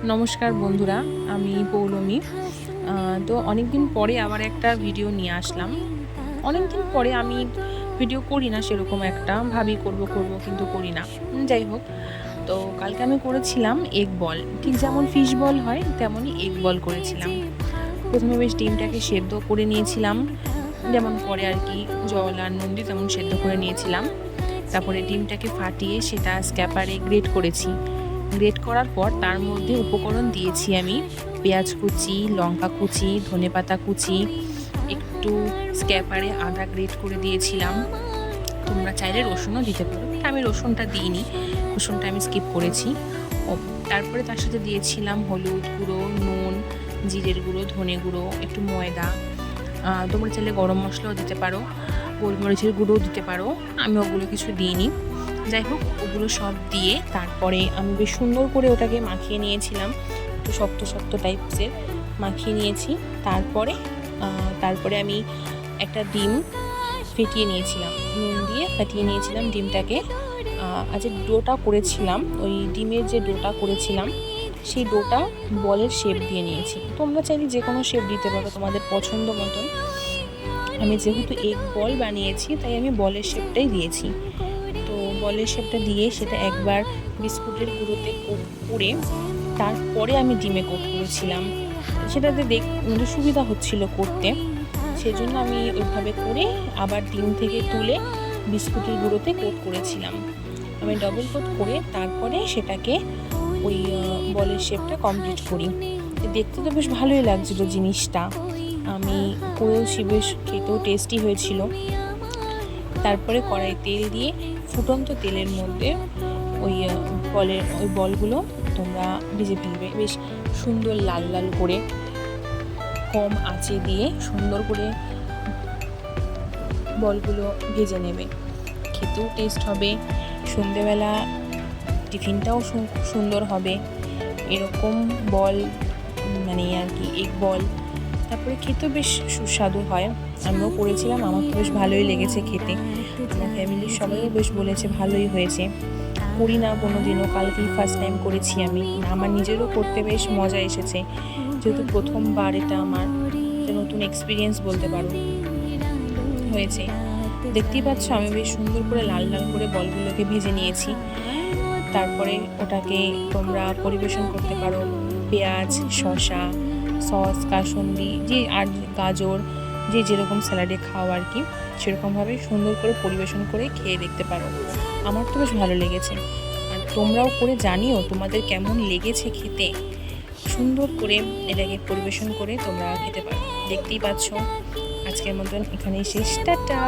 নমস্কার বন্ধুরা, আমি পৌলমী। তো অনেক দিন পরে আবার একটা ভিডিও নিয়ে আসলাম। অনেক দিন পরে আমি ভিডিও করি না, সেরকম একটা ভাবি করব কিন্তু করি না। যাই হোক, তো কালকে আমি করেছিলাম এগ বল। ঠিক যেমন ফিশ বল হয় তেমনই এগ বল করেছিলাম। প্রথমে বেশ ডিমটাকে সেদ্ধ করে নিয়েছিলাম, যেমন করে আর কি জল আর নুন দিয়ে তেমন সেদ্ধ করে নিয়েছিলাম। তারপরে ডিমটাকে ফাটিয়ে সেটা স্ক্যাপারে গ্রেট করেছি। গ্রেট করার পর তার মধ্যে উপকরণ দিয়েছি আমি পেঁয়াজ কুচি, লঙ্কা কুচি, ধনেপাতা কুচি, একটু স্ক্যাপারে আদা গ্রেট করে দিয়েছিলাম। তোমরা চাইলে রসুনও দিতে পারো, আমি রসুনটা দিইনি, রসুনটা আমি স্কিপ করেছি। তারপরে তার সাথে দিয়েছিলাম হলুদ গুঁড়ো, নুন, জিরের গুঁড়ো, ধনে গুঁড়ো, একটু ময়দা। তোমরা চাইলে গরম মশলাও দিতে পারো, গোলমরিচের গুঁড়োও দিতে পারো, আমি ওগুলো কিছু দিইনি। যাই হোক, ওগুলো সব দিয়ে তারপরে আমি বেশ সুন্দর করে ওটাকে মাখিয়ে নিয়েছিলাম, একটু শক্ত শক্ত টাইপসের মাখিয়ে নিয়েছি। তারপরে আমি একটা ডিম ফেটিয়ে নিয়েছিলাম, নুন দিয়ে ফাটিয়ে নিয়েছিলাম ডিমটাকে। যে ডোটা করেছিলাম, ওই ডিমের যে ডোটা করেছিলাম সেই ডোটা বলের শেপ দিয়ে নিয়েছি। তোমরা চাইলে যে কোনো শেপ দিতে পারো তোমাদের পছন্দ মতন। আমি যেহেতু এগ বল বানিয়েছি তাই আমি বলের শেপটাই দিয়েছি। তো বলের শেপটা দিয়ে সেটা একবার বিস্কুটের গুঁড়োতে কোট করে তারপরে আমি ডিমে কোট করেছিলাম। সেটাতে সুবিধা হচ্ছিল করতে, সেজন্য আমি ওইভাবে করে আবার ডিম থেকে তুলে বিস্কুটের গুঁড়োতে কোট করেছিলাম। আমি ডবল কোট করে তারপরে সেটাকে ওই বলের শেপটা কমপ্লিট করি। দেখতে তো বেশ ভালোই লাগছিলো জিনিসটা, আমি করেওছি, বেশ খেতেও টেস্টি হয়েছিল। তারপরে কড়াই তেল দিয়ে ফুটন্ত তেলের মধ্যে ওই বলগুলো তোমরা ভেজে ফেলবে, বেশ সুন্দর লাল লাল করে কম আঁচে দিয়ে সুন্দর করে বলগুলো ভেজে নেবে। খেতেও টেস্ট হবে, সন্ধেবেলা টিফিনটাও সুন্দর হবে। এরকম বল মানে আর কি এগ বল, তারপরে খেতেও বেশ সুস্বাদু হয়। আমরাও করেছিলাম, আমার তো বেশ ভালোই লেগেছে খেতে। আমার ফ্যামিলির সবাইও বেশ বলেছে ভালোই হয়েছে। করি না কোনো দিনও, কালকেই ফার্স্ট টাইম করেছি আমি। আমার নিজেরও করতে বেশ মজা এসেছে, যেহেতু প্রথমবার এটা আমার নতুন এক্সপিরিয়েন্স বলতে পারো হয়েছে। দেখতেই পাচ্ছ আমি বেশ সুন্দর করে লাল লাল করে বলগুলোকে ভেজে নিয়েছি। তারপরে ওটাকে তোমরা পরিবেশন করতে পারো পেঁয়াজ, শসা, সস, কাসুন্দি, যে আর গাজর, যে যেরকম স্যালাডে খাও আর কি, সেরকমভাবে সুন্দর করে পরিবেশন করে খেয়ে দেখতে পারো। আমার তো বেশ ভালো লেগেছে, আর তোমরাও করে জানিও তোমাদের কেমন লেগেছে খেতে। সুন্দর করে এটাকে পরিবেশন করে তোমরা খেতে পারো। দেখতেই পাচ্ছ, আজকের মতন এখানেই শেষ, টাটা।